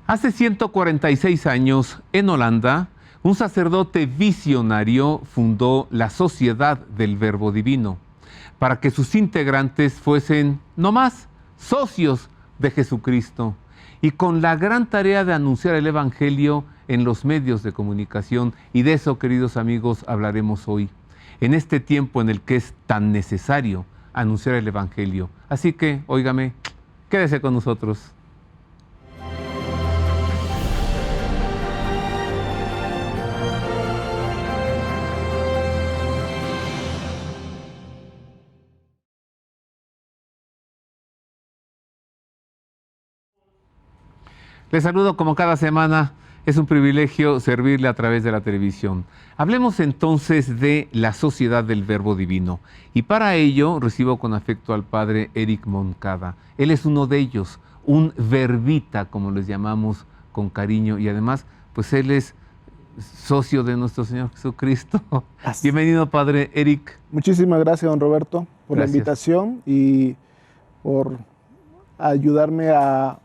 Hace 146 años, en Holanda, un sacerdote visionario fundó la Sociedad del Verbo Divino para que sus integrantes fuesen, no más, socios de Jesucristo y con la gran tarea de anunciar el Evangelio en los medios de comunicación. Y de eso, queridos amigos, hablaremos hoy, en este tiempo en el que es tan necesario anunciar el Evangelio. Así que, óigame, quédese con nosotros. Les saludo como cada semana. Es un privilegio servirle a través de la televisión. Hablemos entonces de la Sociedad del Verbo Divino. Y para ello recibo con afecto al padre Eric Moncada. Él es uno de ellos, un verbita, como les llamamos con cariño. Y además, pues él es socio de nuestro Señor Jesucristo. Bienvenido, padre Eric. Muchísimas gracias, don Roberto, por Gracias. la invitación y por ayudarme a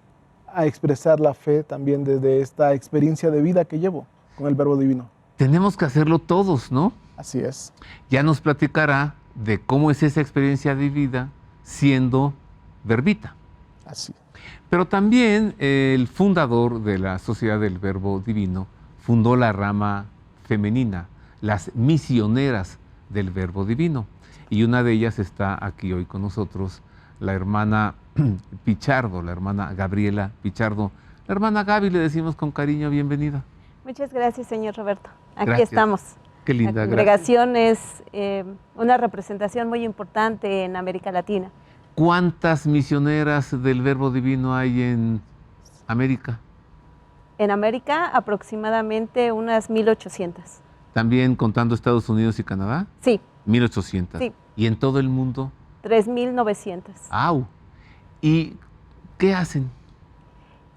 expresar la fe también desde esta experiencia de vida que llevo con el Verbo Divino. Tenemos que hacerlo todos, ¿no? Así es. Ya nos platicará de cómo es esa experiencia de vida siendo verbita. Así. Pero también el fundador de la Sociedad del Verbo Divino fundó la rama femenina, las misioneras del Verbo Divino. Y una de ellas está aquí hoy con nosotros, la hermana Pichardo, la hermana Gabriela Pichardo. La hermana Gaby, le decimos con cariño, bienvenida. Muchas gracias, señor Roberto. Aquí Gracias. estamos. Qué linda, La congregación es una representación muy importante en América Latina. ¿Cuántas misioneras del Verbo Divino hay en América? En América aproximadamente unas 1,800. ¿También contando Estados Unidos y Canadá? Sí. 1,800. Sí. ¿Y en todo el mundo? 3,900. ¡Au! ¿Y qué hacen?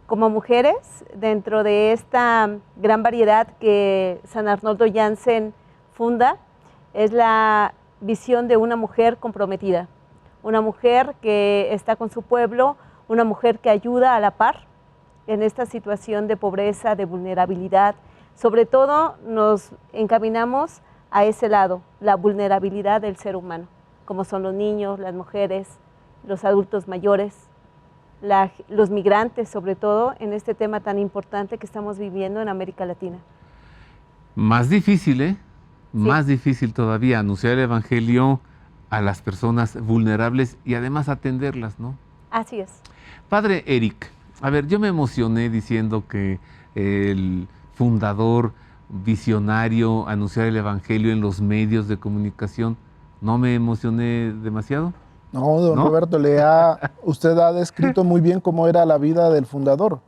Como mujeres, dentro de esta gran variedad que San Arnoldo Jansen funda, es la visión de una mujer comprometida, una mujer que está con su pueblo, una mujer que ayuda a la par en esta situación de pobreza, de vulnerabilidad. Sobre todo nos encaminamos a ese lado, la vulnerabilidad del ser humano, como son los niños, las mujeres, los adultos mayores, los migrantes, sobre todo en este tema tan importante que estamos viviendo en América Latina. Más difícil, ¿eh? Sí. Más difícil todavía anunciar el Evangelio a las personas vulnerables y además atenderlas, ¿no? Así es. Padre Eric, a ver, yo me emocioné diciendo que el fundador visionario anunciar el Evangelio en los medios de comunicación. ¿No me emocioné demasiado? No, don ¿No? Roberto, usted ha descrito muy bien cómo era la vida del fundador,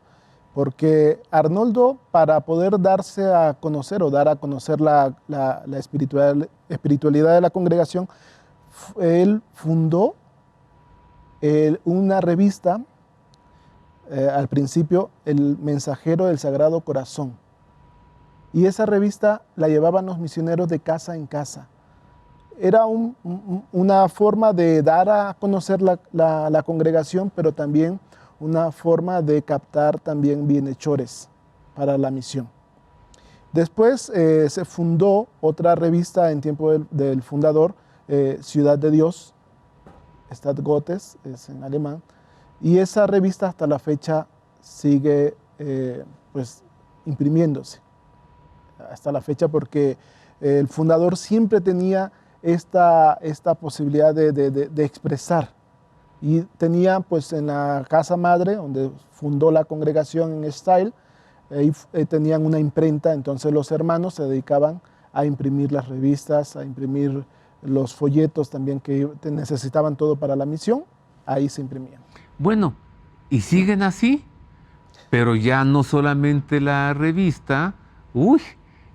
porque Arnoldo, para poder darse a conocer o dar a conocer la espiritualidad de la congregación, él fundó una revista, al principio, El Mensajero del Sagrado Corazón. Y esa revista la llevaban los misioneros de casa en casa. Era una forma de dar a conocer la congregación, pero también una forma de captar también bienhechores para la misión. Después se fundó otra revista en tiempo del fundador, Ciudad de Dios, Stadt Gottes, es en alemán, y esa revista hasta la fecha sigue pues, imprimiéndose, hasta la fecha, porque el fundador siempre tenía esta posibilidad de expresar, y tenía pues en la casa madre, donde fundó la congregación en Steyl, ahí tenían una imprenta, entonces los hermanos se dedicaban a imprimir las revistas, a imprimir los folletos también que necesitaban todo para la misión, ahí se imprimían. Bueno, y siguen así, pero ya no solamente la revista,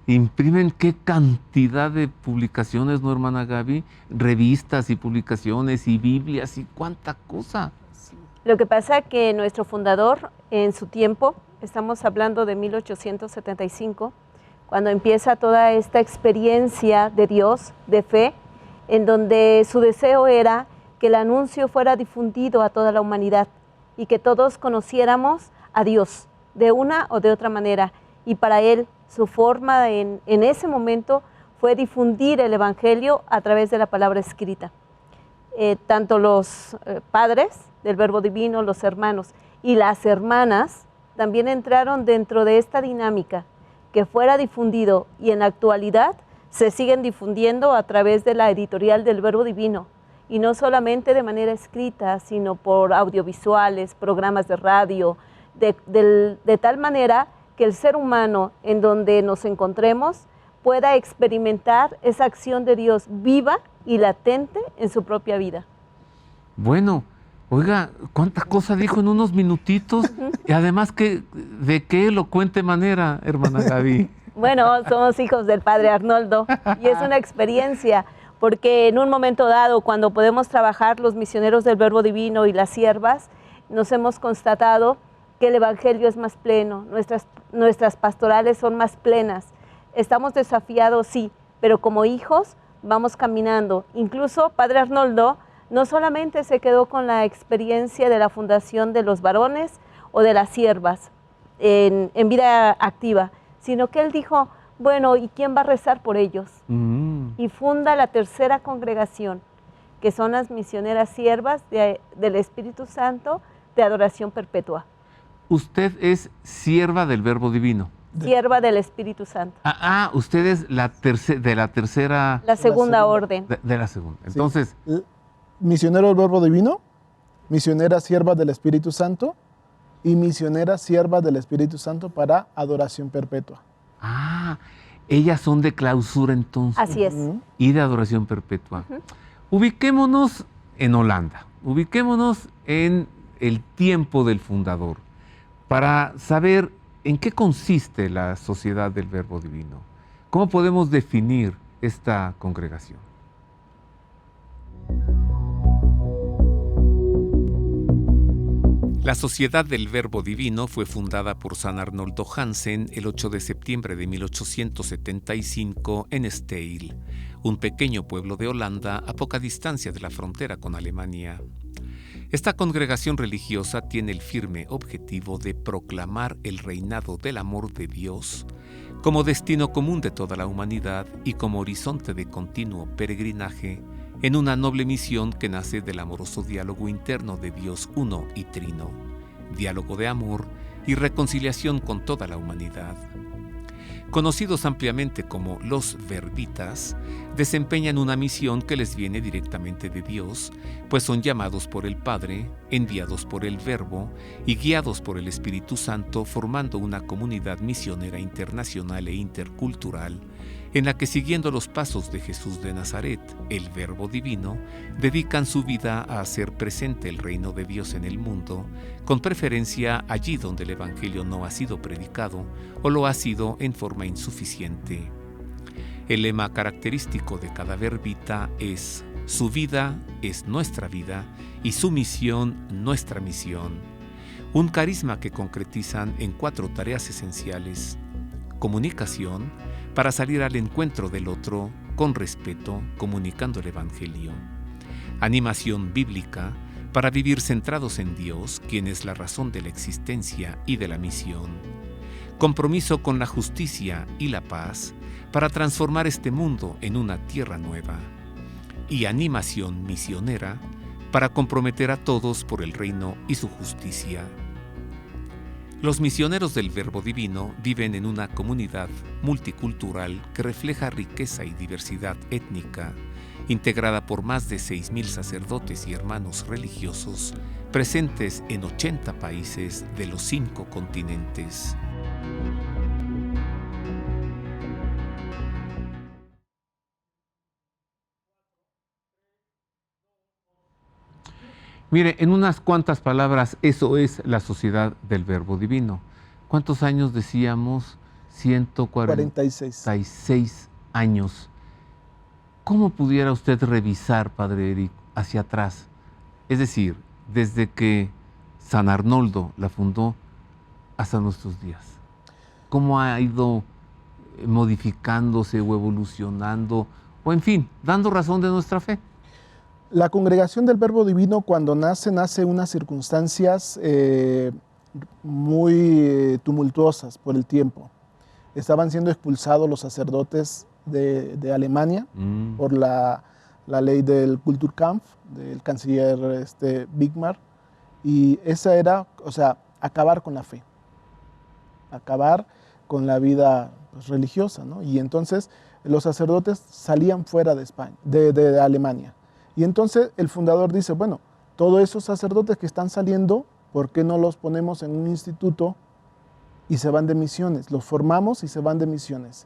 imprimen qué cantidad de publicaciones, ¿no, hermana Gaby? Revistas y publicaciones y Biblias y cuánta cosa. Lo que pasa que nuestro fundador, en su tiempo, estamos hablando de 1875, cuando empieza toda esta experiencia de Dios, de fe, en donde su deseo era que el anuncio fuera difundido a toda la humanidad y que todos conociéramos a Dios de una o de otra manera. Y para él, su forma en ese momento fue difundir el Evangelio a través de la palabra escrita. Tanto los padres del Verbo Divino, los hermanos y las hermanas también entraron dentro de esta dinámica, que fuera difundido, y en la actualidad se siguen difundiendo a través de la editorial del Verbo Divino, y no solamente de manera escrita, sino por audiovisuales, programas de radio, de tal manera que el ser humano en donde nos encontremos pueda experimentar esa acción de Dios viva y latente en su propia vida. Bueno, oiga, cuántas cosas dijo en unos minutitos, y además de qué elocuente manera, hermana Gaby. Bueno, somos hijos del Padre Arnoldo y es una experiencia, porque en un momento dado, cuando podemos trabajar los misioneros del Verbo Divino y las siervas, nos hemos constatado que el Evangelio es más pleno, nuestras pastorales son más plenas. Estamos desafiados, sí, pero como hijos vamos caminando. Incluso Padre Arnoldo no solamente se quedó con la experiencia de la fundación de los varones o de las siervas en vida activa, sino que él dijo, bueno, ¿y quién va a rezar por ellos? Y funda la tercera congregación, que son las misioneras siervas del Espíritu Santo de Adoración Perpetua. Usted es sierva del Verbo Divino. Sierva del Espíritu Santo. Usted es de la tercera... La segunda orden. De la segunda. Entonces... Sí. Misionero del Verbo Divino, misionera sierva del Espíritu Santo y misionera sierva del Espíritu Santo para Adoración Perpetua. Ellas son de clausura entonces. Así es. Y de Adoración Perpetua. Ubiquémonos en Holanda, ubiquémonos en el tiempo del fundador, para saber en qué consiste la Sociedad del Verbo Divino. ¿Cómo podemos definir esta congregación? La Sociedad del Verbo Divino fue fundada por San Arnoldo Jansen el 8 de septiembre de 1875 en Steyl, un pequeño pueblo de Holanda a poca distancia de la frontera con Alemania. Esta congregación religiosa tiene el firme objetivo de proclamar el reinado del amor de Dios como destino común de toda la humanidad y como horizonte de continuo peregrinaje en una noble misión que nace del amoroso diálogo interno de Dios uno y trino, diálogo de amor y reconciliación con toda la humanidad. Conocidos ampliamente como los verbitas, desempeñan una misión que les viene directamente de Dios, pues son llamados por el Padre, enviados por el Verbo y guiados por el Espíritu Santo, formando una comunidad misionera internacional e intercultural, en la que, siguiendo los pasos de Jesús de Nazaret, el Verbo Divino, dedican su vida a hacer presente el reino de Dios en el mundo, con preferencia allí donde el Evangelio no ha sido predicado o lo ha sido en forma insuficiente. El lema característico de cada verbita es: su vida es nuestra vida y su misión nuestra misión. Un carisma que concretizan en 4 tareas esenciales: comunicación, para salir al encuentro del otro con respeto, comunicando el Evangelio; animación bíblica, para vivir centrados en Dios, quien es la razón de la existencia y de la misión; compromiso con la justicia y la paz, para transformar este mundo en una tierra nueva; y animación misionera, para comprometer a todos por el reino y su justicia. Los misioneros del Verbo Divino viven en una comunidad multicultural que refleja riqueza y diversidad étnica, integrada por más de 6,000 sacerdotes y hermanos religiosos, presentes en 80 países de los 5 continentes. Mire, en unas cuantas palabras, eso es la Sociedad del Verbo Divino. ¿Cuántos años decíamos? 146 años. ¿Cómo pudiera usted revisar, Padre Eric, hacia atrás? Es decir, desde que San Arnoldo la fundó hasta nuestros días. ¿Cómo ha ido modificándose o evolucionando? O en fin, dando razón de nuestra fe. La congregación del Verbo Divino, cuando nace unas circunstancias muy tumultuosas por el tiempo. Estaban siendo expulsados los sacerdotes de Alemania por la ley del Kulturkampf, del canciller Bismarck, y esa era, o sea, acabar con la fe, acabar con la vida pues, religiosa, ¿no? Y entonces los sacerdotes salían fuera de España, de Alemania. Y entonces el fundador dice, bueno, todos esos sacerdotes que están saliendo, ¿por qué no los ponemos en un instituto y se van de misiones? Los formamos y se van de misiones.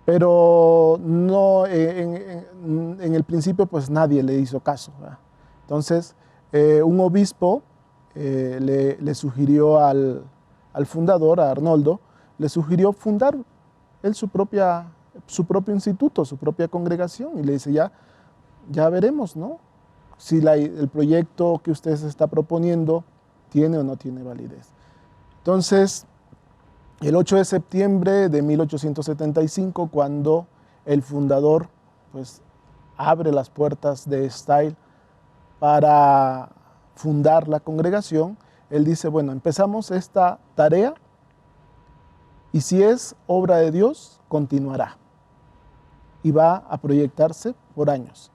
Pero no, en el principio pues nadie le hizo caso, ¿verdad? Entonces un obispo le sugirió al fundador, a Arnoldo, le sugirió fundar él su propio instituto, su propia congregación, y le dice, ya veremos, ¿no? Si el proyecto que usted se está proponiendo tiene o no tiene validez. Entonces, el 8 de septiembre de 1875, cuando el fundador pues, abre las puertas de Steyl para fundar la congregación, él dice, bueno, empezamos esta tarea y si es obra de Dios, continuará y va a proyectarse por años.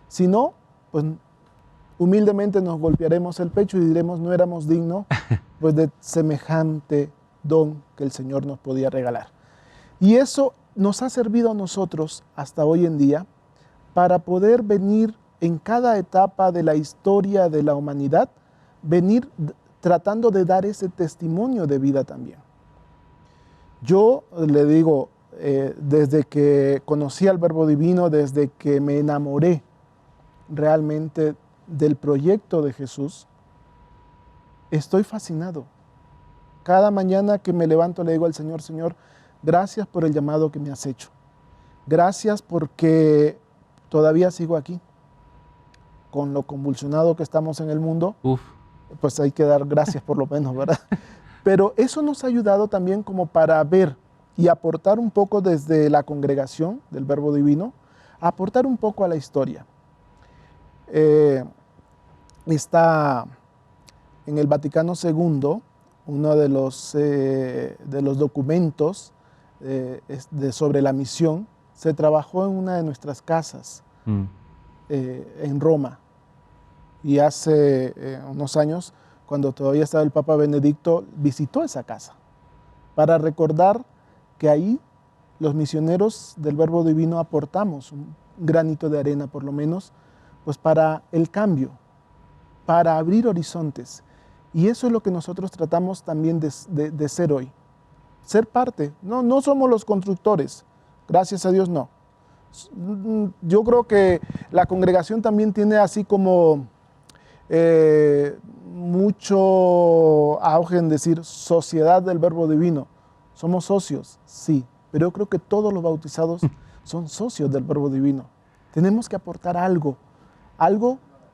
Si no, pues humildemente nos golpearemos el pecho y diremos, no éramos dignos pues, de semejante don que el Señor nos podía regalar. Y eso nos ha servido a nosotros hasta hoy en día para poder venir en cada etapa de la historia de la humanidad, venir tratando de dar ese testimonio de vida también. Yo le digo, desde que conocí al Verbo Divino, desde que me enamoré realmente del proyecto de Jesús, estoy fascinado. Cada mañana que me levanto le digo al Señor, Señor, gracias por el llamado que me has hecho. Gracias porque todavía sigo aquí. Con lo convulsionado que estamos en el mundo, pues hay que dar gracias por lo menos, ¿verdad? Pero eso nos ha ayudado también como para ver y aportar un poco desde la congregación del Verbo Divino, aportar un poco a la historia. Está en el Vaticano II, uno de los documentos sobre la misión, se trabajó en una de nuestras casas en Roma. Y hace unos años, cuando todavía estaba el Papa Benedicto, visitó esa casa para recordar que ahí los misioneros del Verbo Divino aportamos un granito de arena, por lo menos, pues para el cambio, para abrir horizontes. Y eso es lo que nosotros tratamos también de ser hoy. Ser parte. No somos los constructores. Gracias a Dios, no. Yo creo que la congregación también tiene así como mucho auge en decir sociedad del Verbo Divino. Somos socios, sí. Pero yo creo que todos los bautizados son socios del Verbo Divino. Tenemos que aportar algo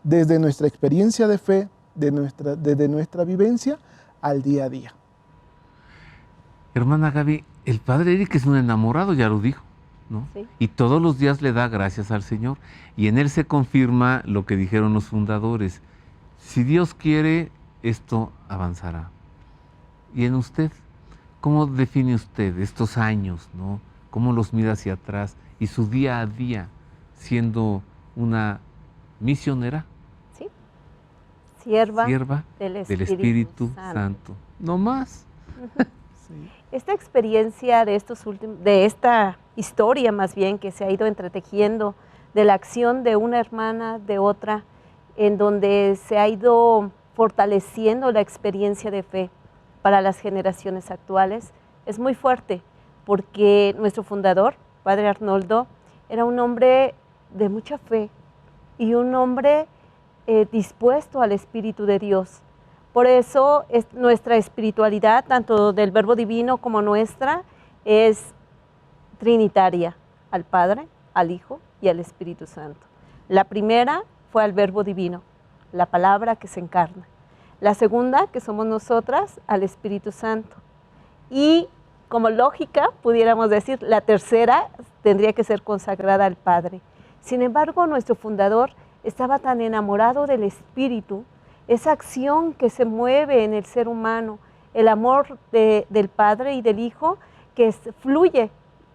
desde nuestra experiencia de fe, desde nuestra vivencia al día a día. Hermana Gaby, el padre Eric es un enamorado, ya lo dijo, ¿no? Sí. Y todos los días le da gracias al Señor. Y en él se confirma lo que dijeron los fundadores. Si Dios quiere, esto avanzará. Y en usted, ¿cómo define usted estos años, ¿no? ¿Cómo los mira hacia atrás y su día a día siendo una misionera? Sí. Sierva del Espíritu Santo. No más. Sí. Esta experiencia de esta historia más bien que se ha ido entretejiendo de la acción de una hermana, de otra, en donde se ha ido fortaleciendo la experiencia de fe para las generaciones actuales, es muy fuerte, porque nuestro fundador, Padre Arnoldo, era un hombre de mucha fe y un hombre dispuesto al Espíritu de Dios. Por eso nuestra espiritualidad, tanto del Verbo Divino como nuestra, es trinitaria, al Padre, al Hijo y al Espíritu Santo. La primera fue al Verbo Divino, la palabra que se encarna. La segunda, que somos nosotras, al Espíritu Santo. Y como lógica, pudiéramos decir, la tercera tendría que ser consagrada al Padre. Sin embargo, nuestro fundador estaba tan enamorado del Espíritu, esa acción que se mueve en el ser humano, el amor del Padre y del Hijo que fluye,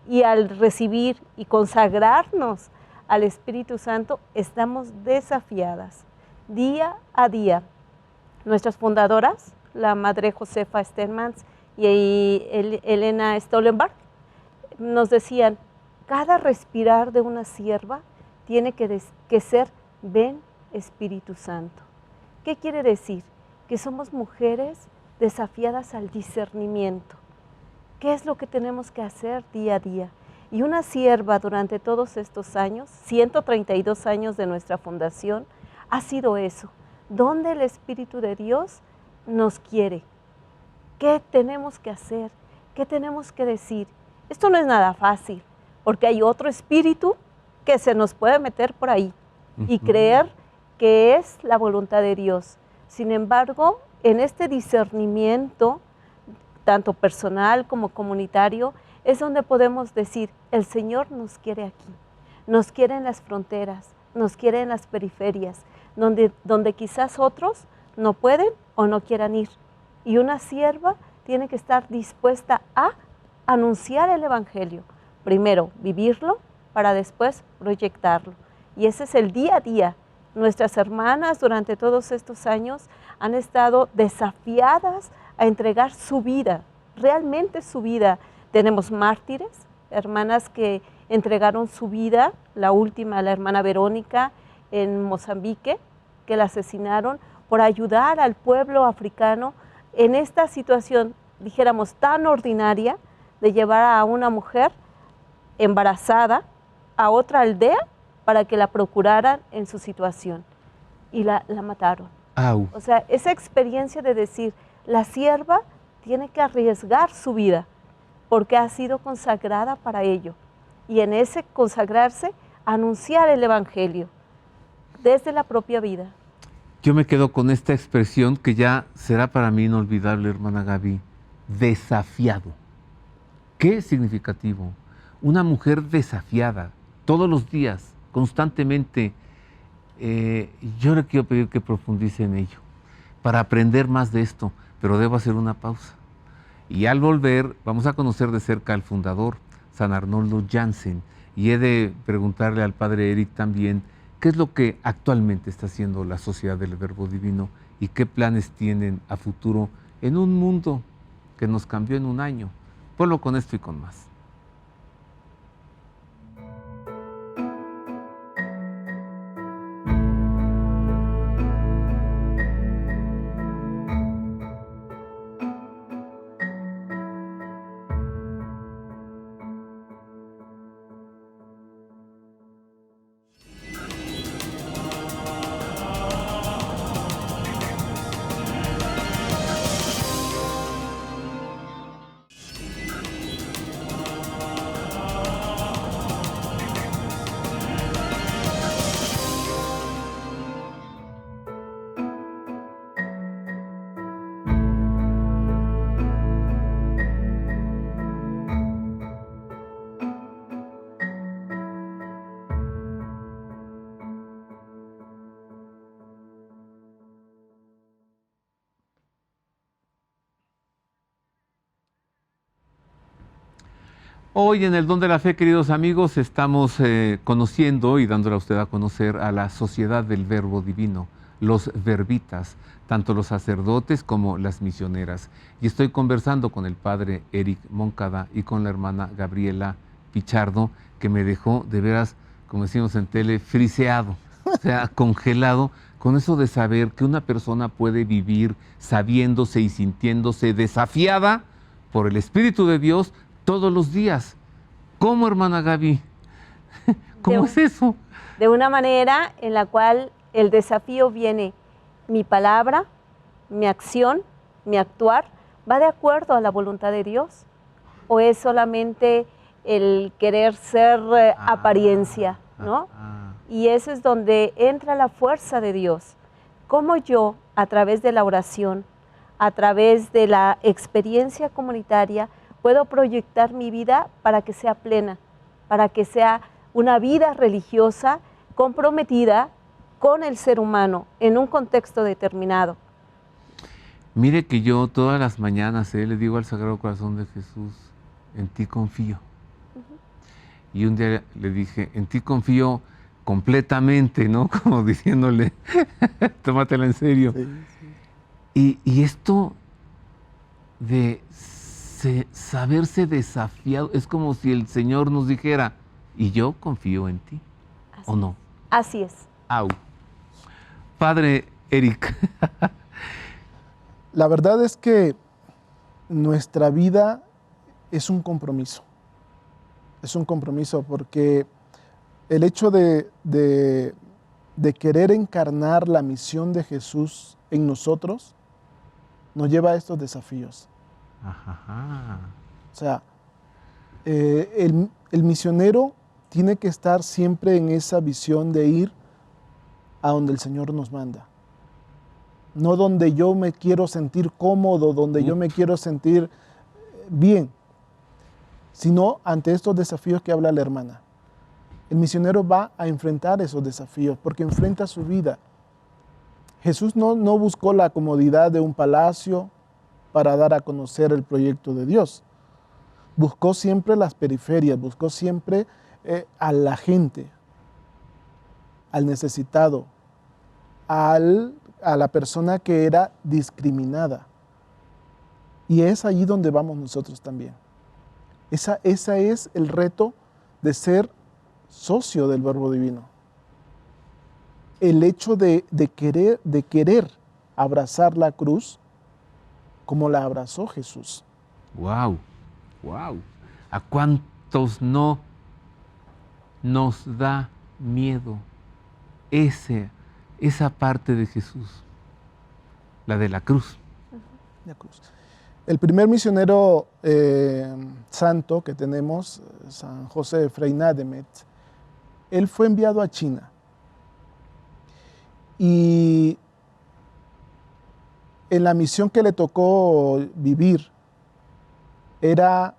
y al recibir y consagrarnos al Espíritu Santo estamos desafiadas día a día. Nuestras fundadoras, la Madre Josefa Stermans y Elena Stollenberg, nos decían, cada respirar de una sierva tiene que ser ven Espíritu Santo. ¿Qué quiere decir? Que somos mujeres desafiadas al discernimiento. ¿Qué es lo que tenemos que hacer día a día? Y una sierva durante todos estos años, 132 años de nuestra fundación, ha sido eso, donde el Espíritu de Dios nos quiere. ¿Qué tenemos que hacer? ¿Qué tenemos que decir? Esto no es nada fácil, porque hay otro espíritu que se nos puede meter por ahí y creer que es la voluntad de Dios. Sin embargo, en este discernimiento, tanto personal como comunitario, es donde podemos decir, el Señor nos quiere aquí, nos quiere en las fronteras, nos quiere en las periferias, donde quizás otros no pueden o no quieran ir. Y una sierva tiene que estar dispuesta a anunciar el Evangelio. Primero, vivirlo para después proyectarlo. Y ese es el día a día. Nuestras hermanas durante todos estos años han estado desafiadas a entregar su vida, realmente su vida. Tenemos mártires, hermanas que entregaron su vida, la última, la hermana Verónica en Mozambique, que la asesinaron por ayudar al pueblo africano en esta situación, dijéramos, tan ordinaria, de llevar a una mujer embarazada a otra aldea para que la procuraran en su situación. Y la mataron. Au. O sea, esa experiencia de decir, la sierva tiene que arriesgar su vida porque ha sido consagrada para ello. Y en ese consagrarse, anunciar el Evangelio desde la propia vida. Yo me quedo con esta expresión que ya será para mí inolvidable, hermana Gaby, desafiado. Qué significativo. Una mujer desafiada, todos los días, constantemente. Yo le quiero pedir que profundice en ello, para aprender más de esto, pero debo hacer una pausa. Y al volver, vamos a conocer de cerca al fundador, San Arnoldo Jansen, y he de preguntarle al padre Eric también, ¿qué es lo que actualmente está haciendo la Sociedad del Verbo Divino y qué planes tienen a futuro en un mundo que nos cambió en un año? Ponlo con esto y con más. Hoy en el Don de la Fe, queridos amigos, estamos conociendo y dándole a usted a conocer a la Sociedad del Verbo Divino, los verbitas, tanto los sacerdotes como las misioneras. Y estoy conversando con el padre Eric Moncada y con la hermana Gabriela Pichardo, que me dejó de veras, como decimos en tele, friseado, o sea, congelado, con eso de saber que una persona puede vivir sabiéndose y sintiéndose desafiada por el Espíritu de Dios todos los días. ¿Cómo, hermana Gaby? ¿Cómo es eso? De una manera en la cual el desafío viene, mi palabra, mi acción, mi actuar, ¿va de acuerdo a la voluntad de Dios? ¿O es solamente el querer ser apariencia, ¿no? Y eso es donde entra la fuerza de Dios. Cómo yo, a través de la oración, a través de la experiencia comunitaria, puedo proyectar mi vida para que sea plena, para que sea una vida religiosa comprometida con el ser humano en un contexto determinado. Mire que yo todas las mañanas le digo al Sagrado Corazón de Jesús, en ti confío. Y un día le dije, en ti confío completamente, ¿no? Como diciéndole, tómatela en serio. Sí, sí. Y esto de saberse desafiado, es como si el Señor nos dijera, y yo confío en ti, ¿o no? Así es. Au. Padre Eric. La verdad es que nuestra vida es un compromiso. Es un compromiso porque el hecho de querer encarnar la misión de Jesús en nosotros nos lleva a estos desafíos. Ajá. O sea, el misionero tiene que estar siempre en esa visión de ir a donde el Señor nos manda. No donde yo me quiero sentir cómodo, donde yo me quiero sentir bien, sino ante estos desafíos que habla la hermana. El misionero va a enfrentar esos desafíos porque enfrenta su vida. Jesús no buscó la comodidad de un palacio para dar a conocer el proyecto de Dios. Buscó siempre las periferias, buscó siempre a la gente, al necesitado, a la persona que era discriminada. Y es allí donde vamos nosotros también. Ese es el reto de ser socio del Verbo Divino. El hecho de querer abrazar la cruz como la abrazó Jesús. Wow, wow. ¿A cuántos no nos da miedo esa parte de Jesús? La de la cruz. La cruz. El primer misionero santo que tenemos, San José de Freinademet, él fue enviado a China. Y en la misión que le tocó vivir, era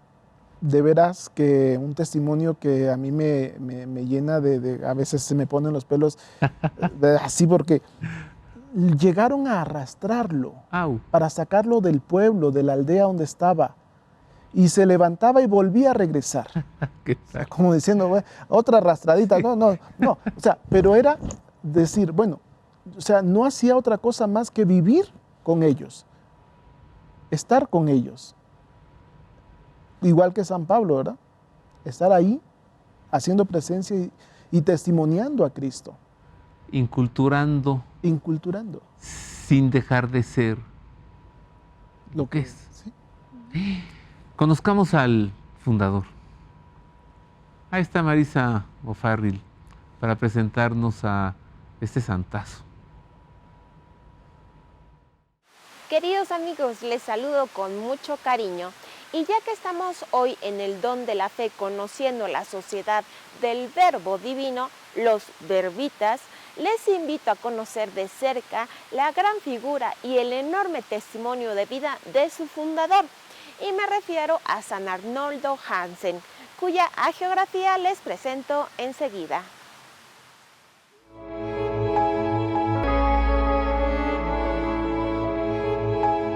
de veras que un testimonio que a mí me llena a veces se me ponen los pelos así porque llegaron a arrastrarlo para sacarlo del pueblo, de la aldea donde estaba. Y se levantaba y volvía a regresar. Como diciendo, bueno, otra arrastradita. No. O sea, pero era decir, bueno, o sea, no hacía otra cosa más que vivir con ellos, estar con ellos. Igual que San Pablo, ¿verdad? Estar ahí, haciendo presencia y testimoniando a Cristo. Inculturando. Sin dejar de ser lo que es. ¿Sí? Conozcamos al fundador. Ahí está Marisa O'Farrill para presentarnos a este santazo. Queridos amigos, les saludo con mucho cariño. Y ya que estamos hoy en el don de la fe, conociendo la sociedad del Verbo Divino, los verbitas, les invito a conocer de cerca la gran figura y el enorme testimonio de vida de su fundador. Y me refiero a San Arnoldo Hansen, cuya hagiografía les presento enseguida.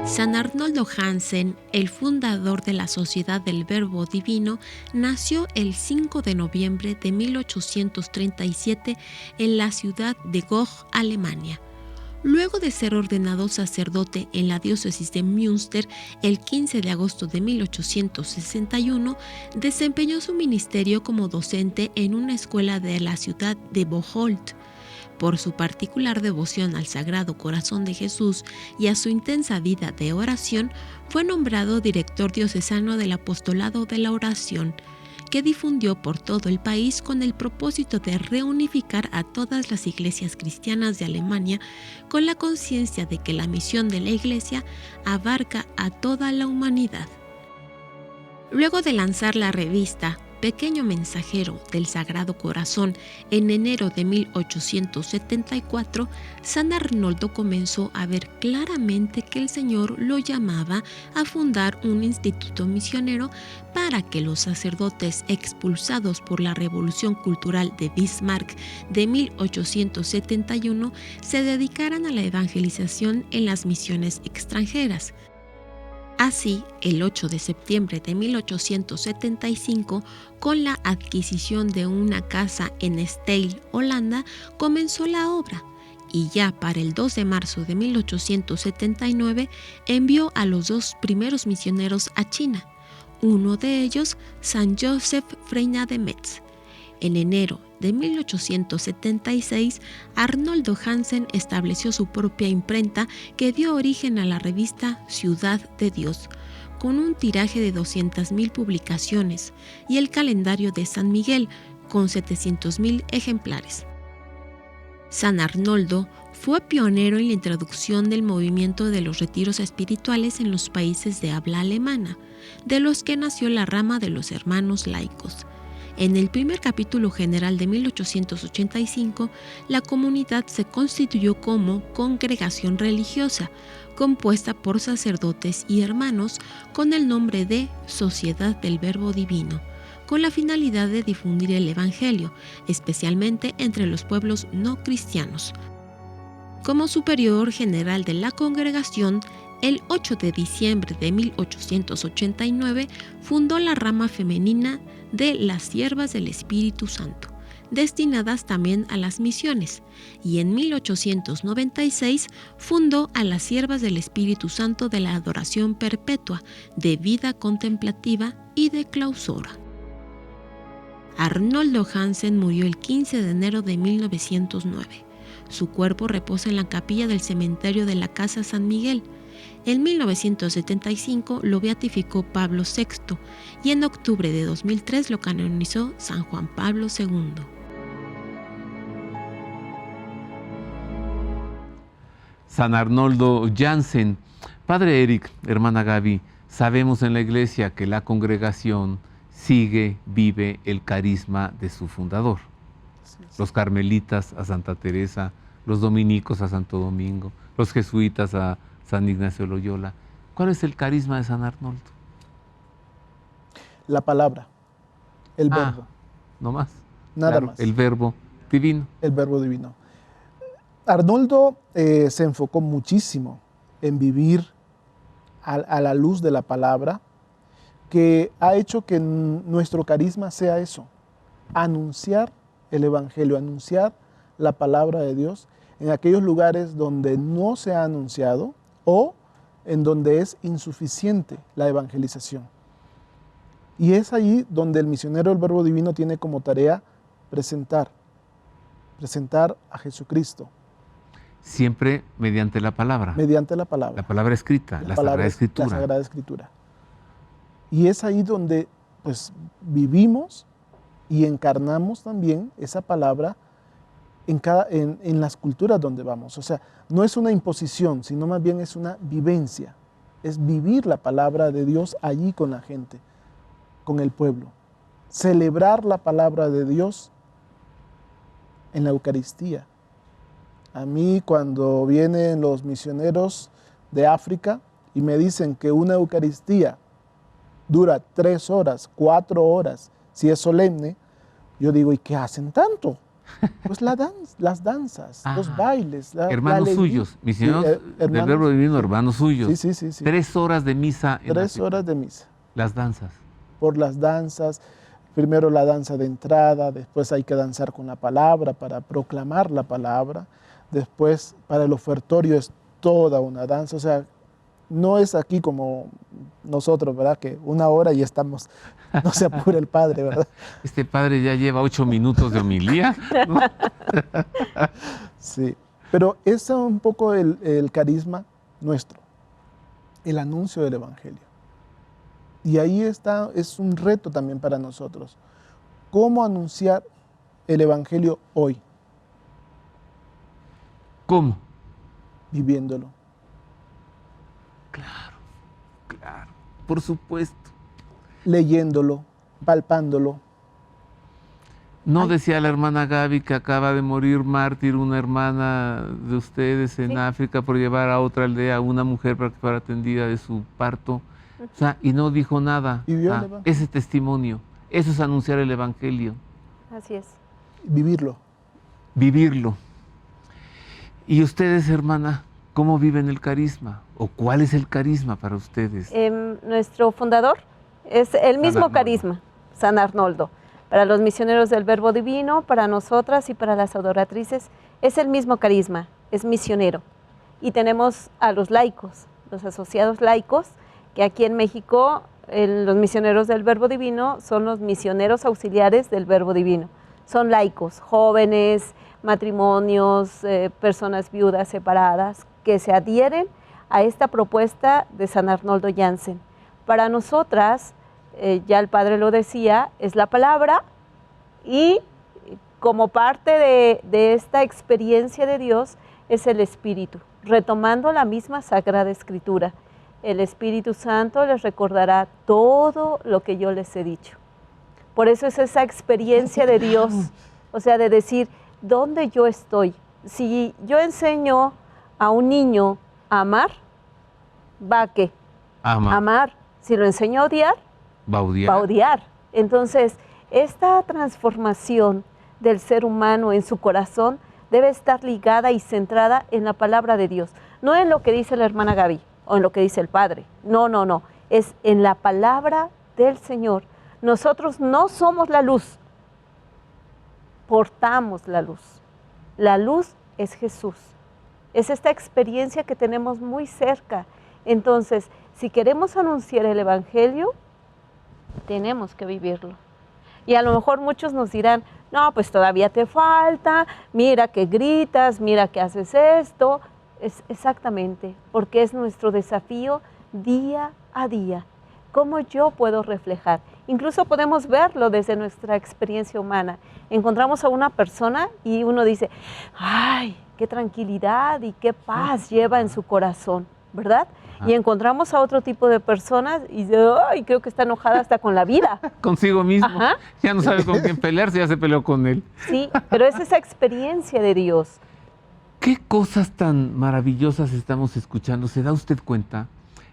San Arnoldo Hansen, el fundador de la Sociedad del Verbo Divino, nació el 5 de noviembre de 1837 en la ciudad de Goch, Alemania. Luego de ser ordenado sacerdote en la diócesis de Münster el 15 de agosto de 1861, desempeñó su ministerio como docente en una escuela de la ciudad de Bocholt. Por su particular devoción al Sagrado Corazón de Jesús y a su intensa vida de oración, fue nombrado director diocesano del Apostolado de la Oración, que difundió por todo el país con el propósito de reunificar a todas las iglesias cristianas de Alemania con la conciencia de que la misión de la Iglesia abarca a toda la humanidad. Luego de lanzar la revista pequeño mensajero del Sagrado Corazón en enero de 1874, San Arnoldo comenzó a ver claramente que el Señor lo llamaba a fundar un instituto misionero para que los sacerdotes expulsados por la Revolución Cultural de Bismarck de 1871 se dedicaran a la evangelización en las misiones extranjeras. Así, el 8 de septiembre de 1875, con la adquisición de una casa en Steyl, Holanda, comenzó la obra, y ya para el 2 de marzo de 1879 envió a los 2 primeros misioneros a China, uno de ellos San Joseph Freina de Metz. En enero de 1876, Arnoldo Jansen estableció su propia imprenta que dio origen a la revista Ciudad de Dios, con un tiraje de 200,000 publicaciones, y el calendario de San Miguel, con 700,000 ejemplares. San Arnoldo fue pionero en la introducción del movimiento de los retiros espirituales en los países de habla alemana, de los que nació la rama de los hermanos laicos. En el primer capítulo general de 1885, la comunidad se constituyó como congregación religiosa, compuesta por sacerdotes y hermanos, con el nombre de Sociedad del Verbo Divino, con la finalidad de difundir el Evangelio, especialmente entre los pueblos no cristianos. Como superior general de la congregación, el 8 de diciembre de 1889 fundó la rama femenina de las Siervas del Espíritu Santo, destinadas también a las misiones, y en 1896 fundó a las Siervas del Espíritu Santo de la Adoración Perpetua, de vida contemplativa y de clausura. Arnoldo Jansen murió el 15 de enero de 1909. Su cuerpo reposa en la capilla del cementerio de la Casa San Miguel. En 1975 lo beatificó Pablo VI y en octubre de 2003 lo canonizó San Juan Pablo II. San Arnoldo Jansen. Padre Eric, hermana Gaby, sabemos en la iglesia que la congregación vive el carisma de su fundador. Los carmelitas a Santa Teresa, los dominicos a Santo Domingo, los jesuitas a San Ignacio de Loyola. ¿Cuál es el carisma de San Arnoldo? La palabra, el verbo. No más. Nada claro, más. El verbo divino. El verbo divino. Arnoldo se enfocó muchísimo en vivir a la luz de la palabra, que ha hecho que nuestro carisma sea eso, anunciar el Evangelio, anunciar la palabra de Dios en aquellos lugares donde no se ha anunciado o en donde es insuficiente la evangelización. Y es ahí donde el misionero del Verbo Divino tiene como tarea presentar a Jesucristo. Siempre mediante la palabra. Mediante la palabra. La palabra escrita, la Sagrada Escritura. La Sagrada Escritura. Y es ahí donde pues, vivimos y encarnamos también esa palabra en las culturas donde vamos. O sea, no es una imposición, sino más bien es una vivencia. Es vivir la palabra de Dios allí con la gente, con el pueblo. Celebrar la palabra de Dios en la Eucaristía. A mí cuando vienen los misioneros de África y me dicen que una Eucaristía dura 3 horas, 4 horas, si es solemne, yo digo, ¿y qué hacen tanto? Pues las danzas, los bailes. Hermanos suyos, misioneros del Verbo Divino, hermanos suyos. Sí. 3 horas de misa. 3 horas de misa. Las danzas. Por las danzas, primero la danza de entrada, después hay que danzar con la palabra para proclamar la palabra, después para el ofertorio es toda una danza, o sea, no es aquí como nosotros, ¿verdad? Que 1 hora y estamos, no se apura el padre, ¿verdad? Este padre ya lleva 8 minutos de homilía, ¿no? Sí, pero ese es un poco el carisma nuestro, el anuncio del Evangelio. Y ahí está, es un reto también para nosotros. ¿Cómo anunciar el Evangelio hoy? ¿Cómo? Viviéndolo. Claro, por supuesto. Leyéndolo, palpándolo, ¿No Ay. decía la hermana Gaby que acaba de morir mártir una hermana de ustedes en Sí. África por llevar a otra aldea a una mujer para que fuera atendida de su parto? O sea, y no dijo nada. Vivió O el sea, evangelio. ese testimonio, eso es anunciar el evangelio, Así es. Vivirlo. vivirlo. ¿Y ustedes, hermana, cómo viven el carisma? ¿O cuál es el carisma para ustedes? Nuestro fundador es el mismo Arnoldo. carisma, San Arnoldo. Para los misioneros del Verbo Divino, para nosotras y para las adoratrices, es el mismo carisma, es misionero. Y tenemos a los laicos, los asociados laicos, que aquí en México los misioneros del Verbo Divino son los misioneros auxiliares del Verbo Divino. Son laicos, jóvenes, matrimonios, personas viudas, separadas, que se adhieren a esta propuesta de San Arnoldo Jansen. Para nosotras, ya el Padre lo decía, es la palabra y como parte de esta experiencia de Dios es el Espíritu, retomando la misma Sagrada Escritura. El Espíritu Santo les recordará todo lo que yo les he dicho. Por eso es esa experiencia de Dios, o sea, de decir, ¿dónde yo estoy? Si yo enseño a un niño a amar, ¿va a qué? Ama, Amar. Si lo enseño a odiar, va a odiar. va a odiar. Entonces, esta transformación del ser humano en su corazón debe estar ligada y centrada en la palabra de Dios, no en lo que dice la hermana Gaby o en lo que dice el Padre. No, no, no. Es en la palabra del Señor. Nosotros no somos la luz, portamos la luz. La luz es Jesús. Es esta experiencia que tenemos muy cerca. Entonces, si queremos anunciar el Evangelio, tenemos que vivirlo. Y a lo mejor muchos nos dirán, no, pues todavía te falta, mira que gritas, mira que haces esto. Es exactamente, porque es nuestro desafío día a día. ¿Cómo yo puedo reflejar? Incluso podemos verlo desde nuestra experiencia humana. Encontramos a una persona y uno dice, ¡ay, qué tranquilidad y qué paz lleva en su corazón! ¿Verdad? Y encontramos a otro tipo de personas y dice, ¡ay, creo que está enojada hasta con la vida! Consigo mismo. Ajá. Ya no sabe con quién pelearse, ya se peleó con él. Sí, pero es esa experiencia de Dios. ¿Qué cosas tan maravillosas estamos escuchando? ¿Se da usted cuenta?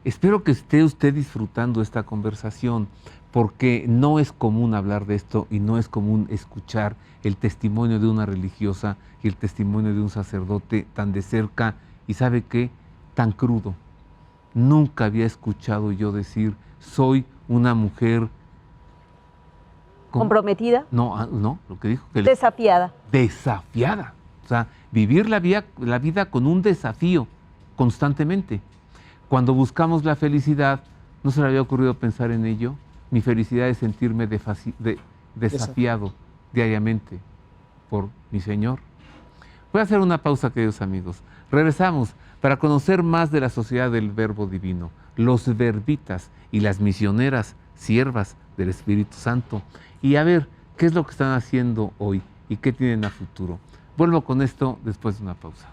Espero que esté usted disfrutando esta conversación, porque no es común hablar de esto y no es común escuchar el testimonio de una religiosa y el testimonio de un sacerdote tan de cerca y, ¿sabe qué?, tan crudo. Nunca había escuchado yo decir, soy una mujer... ¿cómo? Comprometida, No, no, lo que dijo, que desafiada. desafiada. O sea, vivir la vida con un desafío constantemente. Cuando buscamos la felicidad, ¿no se le había ocurrido pensar en ello? Mi felicidad es sentirme desafiado diariamente por mi Señor. Voy a hacer una pausa, queridos amigos. Regresamos para conocer más de la Sociedad del Verbo Divino, los verbitas y las misioneras siervas del Espíritu Santo. Y a ver, ¿qué es lo que están haciendo hoy y qué tienen a futuro? Vuelvo con esto después de una pausa.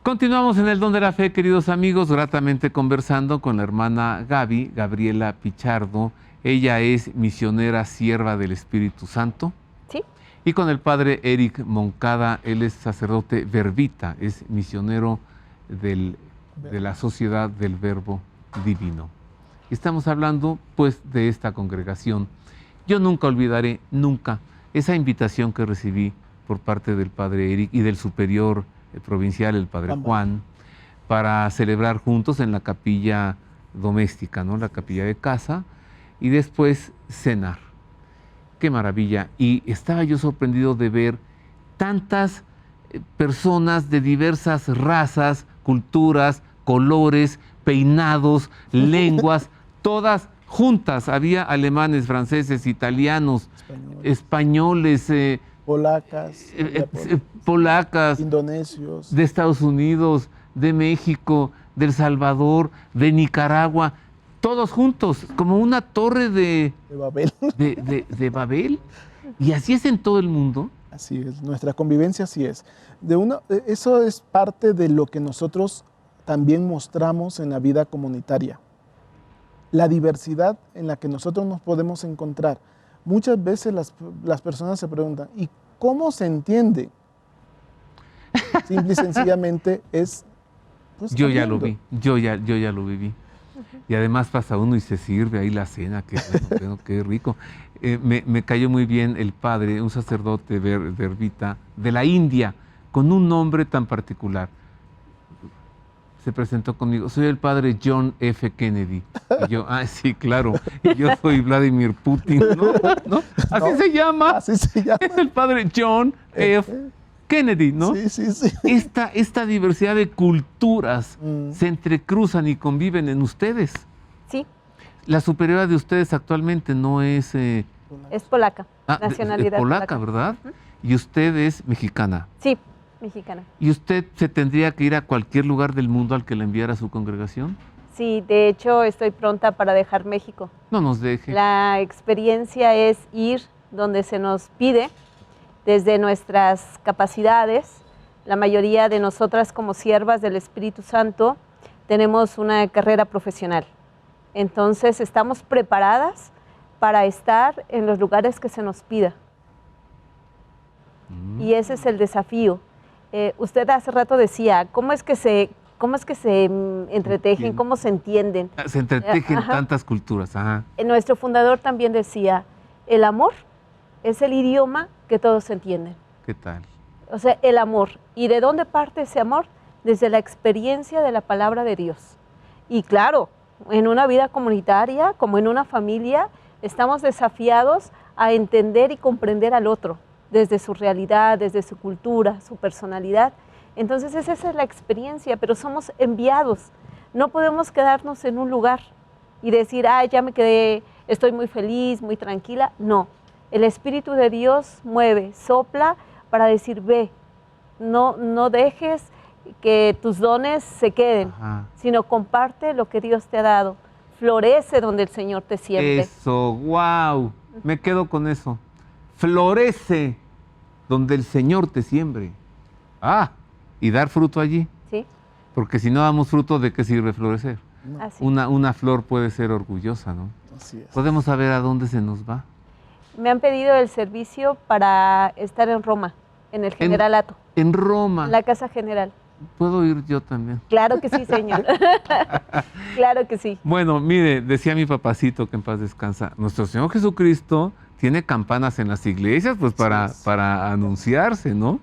Continuamos en el Don de la Fe, queridos amigos, gratamente conversando con la hermana Gaby, Gabriela Pichardo. Ella es misionera sierva del Espíritu Santo. ¿Sí? Y con el padre Eric Moncada, él es sacerdote verbita, es misionero de la Sociedad del Verbo Divino. Estamos hablando, pues, de esta congregación. Yo nunca olvidaré, nunca, esa invitación que recibí por parte del padre Eric y del superior provincial, el padre Juan, para celebrar juntos en la capilla doméstica, ¿no? La capilla de casa, y después cenar. ¡Qué maravilla! Y estaba yo sorprendido de ver tantas personas de diversas razas, culturas, colores, peinados, lenguas, todas juntas. Había alemanes, franceses, italianos, españoles, polacas, indonesios, de Estados Unidos, de México, de El Salvador, de Nicaragua, todos juntos, como una torre de Babel. De Babel. Y así es en todo el mundo. Así es, nuestra convivencia así es. Eso es parte de lo que nosotros también mostramos en la vida comunitaria. La diversidad en la que nosotros nos podemos encontrar. Muchas veces las personas se preguntan, ¿y cómo se entiende? Simple y sencillamente es... Pues, yo ya lo vi, yo ya lo viví. Y además pasa uno y se sirve ahí la cena, qué rico. Me cayó muy bien el padre, un sacerdote verbita de la India, con un nombre tan particular. Se presentó conmigo, soy el padre John F. Kennedy. Y yo, sí, claro, y yo soy Vladimir Putin. ¿No? Así se llama. Así se llama. Es el padre John F. Kennedy, ¿no? Sí. Esta diversidad de culturas se entrecruzan y conviven en ustedes. Sí. La superioridad de ustedes actualmente no es... es polaca, nacionalidad es polaca, ¿verdad? Y usted es mexicana. Sí, mexicana. ¿Y usted se tendría que ir a cualquier lugar del mundo al que le enviara su congregación? Sí, de hecho estoy pronta para dejar México. No nos deje. La experiencia es ir donde se nos pide, desde nuestras capacidades. La mayoría de nosotras como siervas del Espíritu Santo tenemos una carrera profesional. Entonces estamos preparadas para estar en los lugares que se nos pida. Y ese es el desafío. Usted hace rato decía, ¿cómo es que se entretejen, cómo se entienden? Se entretejen tantas culturas. Ajá. Nuestro fundador también decía, el amor es el idioma que todos entienden. ¿Qué tal? O sea, el amor. ¿Y de dónde parte ese amor? Desde la experiencia de la palabra de Dios. Y claro, en una vida comunitaria, como en una familia, estamos desafiados a entender y comprender al otro, desde su realidad, desde su cultura, su personalidad. Entonces esa es la experiencia, pero somos enviados. No podemos quedarnos en un lugar y decir, ya me quedé, estoy muy feliz, muy tranquila. No, el Espíritu de Dios mueve, sopla para decir, ve, no dejes que tus dones se queden, sino comparte lo que Dios te ha dado. Florece donde el Señor te siembre. Eso, wow, me quedo con eso. Florece donde el Señor te siembre. Y dar fruto allí. Sí. Porque si no damos fruto, ¿de qué sirve florecer? No. Una flor puede ser orgullosa, ¿no? Así es. ¿Podemos saber a dónde se nos va? Me han pedido el servicio para estar en Roma, en el Generalato. En Roma. La Casa General. ¿Puedo ir yo también? Claro que sí, señor. Claro que sí. Bueno, mire, decía mi papacito, que en paz descansa, nuestro Señor Jesucristo tiene campanas en las iglesias, pues para anunciarse, ¿no?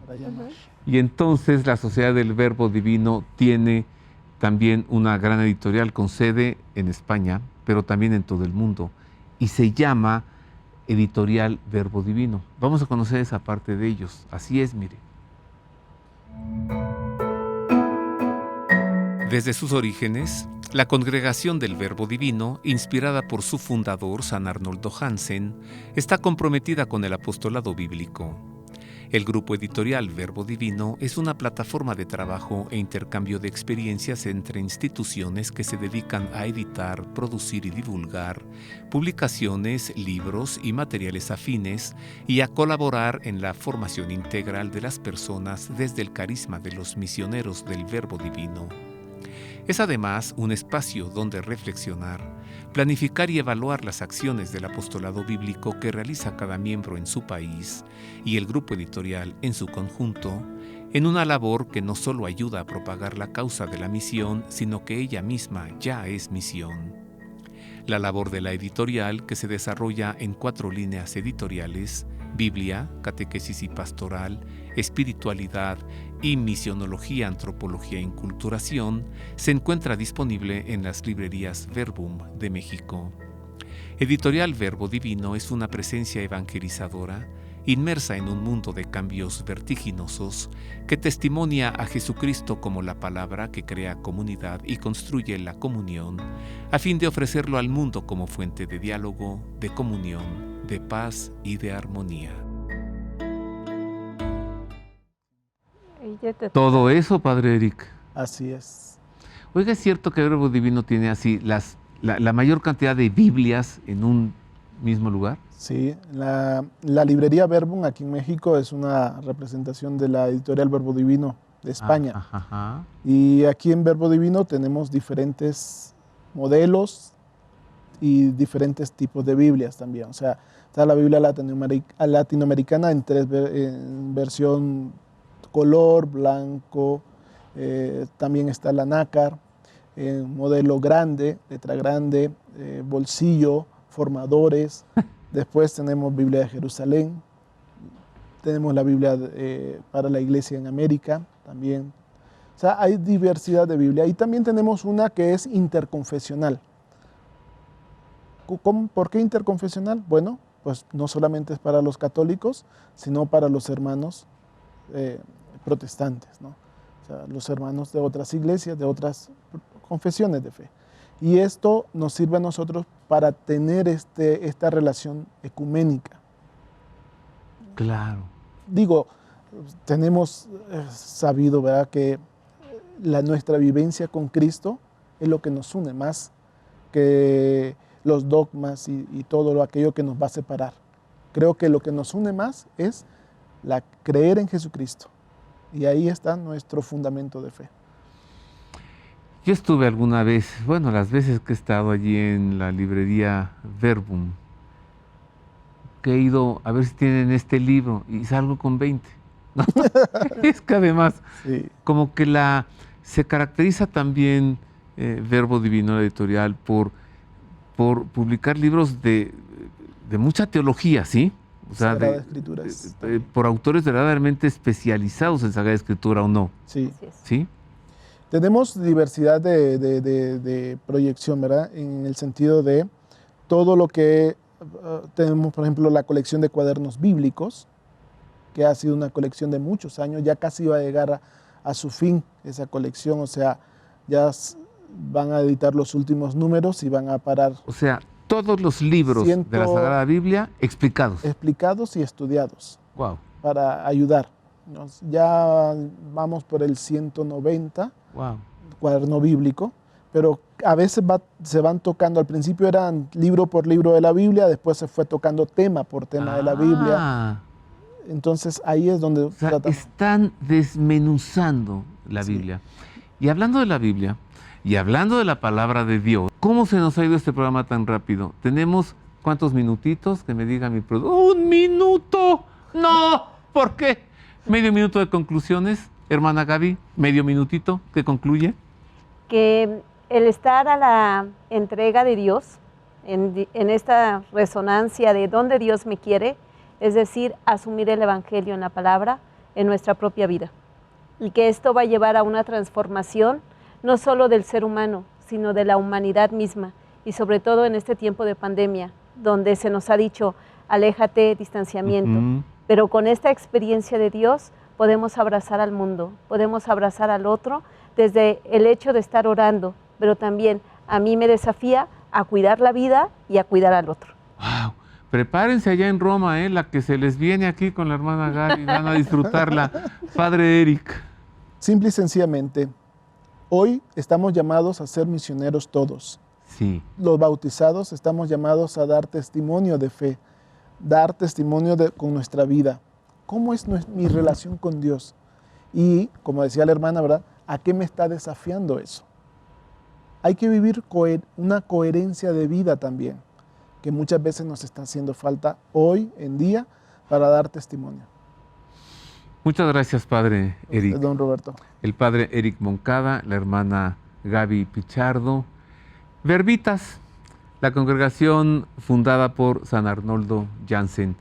Y entonces la Sociedad del Verbo Divino tiene también una gran editorial con sede en España, pero también en todo el mundo, y se llama Editorial Verbo Divino. Vamos a conocer esa parte de ellos. Así es, mire. Desde sus orígenes, la Congregación del Verbo Divino, inspirada por su fundador, San Arnoldo Hansen, está comprometida con el apostolado bíblico. El grupo editorial Verbo Divino es una plataforma de trabajo e intercambio de experiencias entre instituciones que se dedican a editar, producir y divulgar publicaciones, libros y materiales afines y a colaborar en la formación integral de las personas desde el carisma de los misioneros del Verbo Divino. Es además un espacio donde reflexionar, planificar y evaluar las acciones del apostolado bíblico que realiza cada miembro en su país y el grupo editorial en su conjunto, en una labor que no solo ayuda a propagar la causa de la misión, sino que ella misma ya es misión. La labor de la editorial, que se desarrolla en 4 líneas editoriales: Biblia, catequesis y pastoral, espiritualidad y misionología, antropología e inculturación, se encuentra disponible en las librerías Verbum de México. Editorial Verbo Divino es una presencia evangelizadora inmersa en un mundo de cambios vertiginosos que testimonia a Jesucristo como la palabra que crea comunidad y construye la comunión, a fin de ofrecerlo al mundo como fuente de diálogo, de comunión, de paz y de armonía. Todo eso, Padre Eric. Así es. Oiga, ¿es cierto que el Verbo Divino tiene así la mayor cantidad de Biblias en un mismo lugar? Sí, la librería Verbum aquí en México es una representación de la editorial Verbo Divino de España. Ajá. Y aquí en Verbo Divino tenemos diferentes modelos y diferentes tipos de Biblias también. O sea, está la Biblia latinoamericana en versión color, blanco, también está la nácar, modelo grande, letra grande, bolsillo, formadores. Después tenemos Biblia de Jerusalén, tenemos la Biblia para la Iglesia en América también. O sea, hay diversidad de Biblia. Y también tenemos una que es interconfesional. ¿Por qué interconfesional? Bueno, pues no solamente es para los católicos, sino para los hermanos protestantes, ¿no? O sea, los hermanos de otras iglesias, de otras confesiones de fe. Y esto nos sirve a nosotros para tener esta relación ecuménica. Claro. Digo, tenemos sabido, ¿verdad?, que nuestra vivencia con Cristo es lo que nos une más que los dogmas y todo aquello que nos va a separar. Creo que lo que nos une más es creer en Jesucristo. Y ahí está nuestro fundamento de fe. Yo estuve alguna vez, bueno, las veces que he estado allí en la librería Verbum, que he ido a ver si tienen este libro y salgo con 20. ¿No? Es que además, sí, como que se caracteriza también Verbo Divino Editorial por publicar libros de mucha teología, ¿sí? O sea, Sagrada Escritura. Por autores verdaderamente especializados en Sagrada Escritura, ¿o no? Sí. ¿Sí? Tenemos diversidad de proyección, ¿verdad? En el sentido de todo lo que tenemos, por ejemplo, la colección de cuadernos bíblicos, que ha sido una colección de muchos años, ya casi va a llegar a su fin esa colección, o sea, ya van a editar los últimos números y van a parar. O sea, todos los libros de la Sagrada Biblia explicados. Explicados y estudiados. Wow. Para ayudar. Ya vamos por el 190. Wow. Cuaderno bíblico, pero a veces se van tocando, al principio eran libro por libro de la Biblia, después se fue tocando tema por tema de la Biblia. Entonces ahí es donde están desmenuzando la Biblia. Y hablando de la Biblia, y hablando de la palabra de Dios, ¿cómo se nos ha ido este programa tan rápido? Tenemos, ¿cuántos minutitos? Que me diga mi productor. ¡1 minuto! ¡No! ¿Por qué? ¿Medio minuto de conclusiones? Hermana Gaby, medio minutito, ¿qué concluye? Que el estar a la entrega de Dios, en esta resonancia de dónde Dios me quiere, es decir, asumir el Evangelio en la palabra, en nuestra propia vida. Y que esto va a llevar a una transformación, no solo del ser humano, sino de la humanidad misma. Y sobre todo en este tiempo de pandemia, donde se nos ha dicho, aléjate, distanciamiento. Pero con esta experiencia de Dios, podemos abrazar al mundo, podemos abrazar al otro desde el hecho de estar orando, pero también a mí me desafía a cuidar la vida y a cuidar al otro. ¡Wow! Prepárense allá en Roma, la que se les viene aquí con la hermana Gaby, van a disfrutarla. Padre Eric. Simple y sencillamente, hoy estamos llamados a ser misioneros todos. Sí. Los bautizados estamos llamados a dar testimonio de fe, dar testimonio con nuestra vida. ¿Cómo es mi relación con Dios? Y, como decía la hermana, ¿verdad?, ¿a qué me está desafiando eso? Hay que vivir una coherencia de vida también, que muchas veces nos está haciendo falta hoy en día para dar testimonio. Muchas gracias, Padre Eric. Don Roberto. El Padre Eric Moncada, la hermana Gaby Pichardo. Verbitas, la congregación fundada por San Arnoldo Jansen.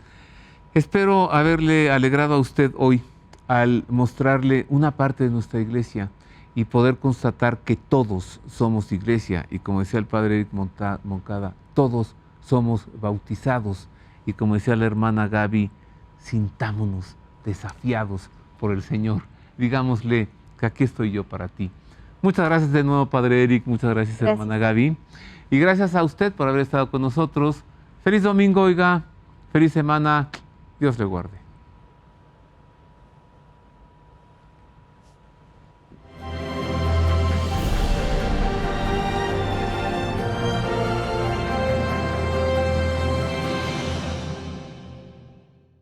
Espero haberle alegrado a usted hoy al mostrarle una parte de nuestra iglesia y poder constatar que todos somos iglesia. Y como decía el padre Eric Moncada, todos somos bautizados. Y como decía la hermana Gaby, sintámonos desafiados por el Señor. Digámosle que aquí estoy yo para ti. Muchas gracias de nuevo, padre Eric. Muchas gracias, hermana Gaby. Y gracias a usted por haber estado con nosotros. Feliz domingo, oiga. Feliz semana. Dios le guarde.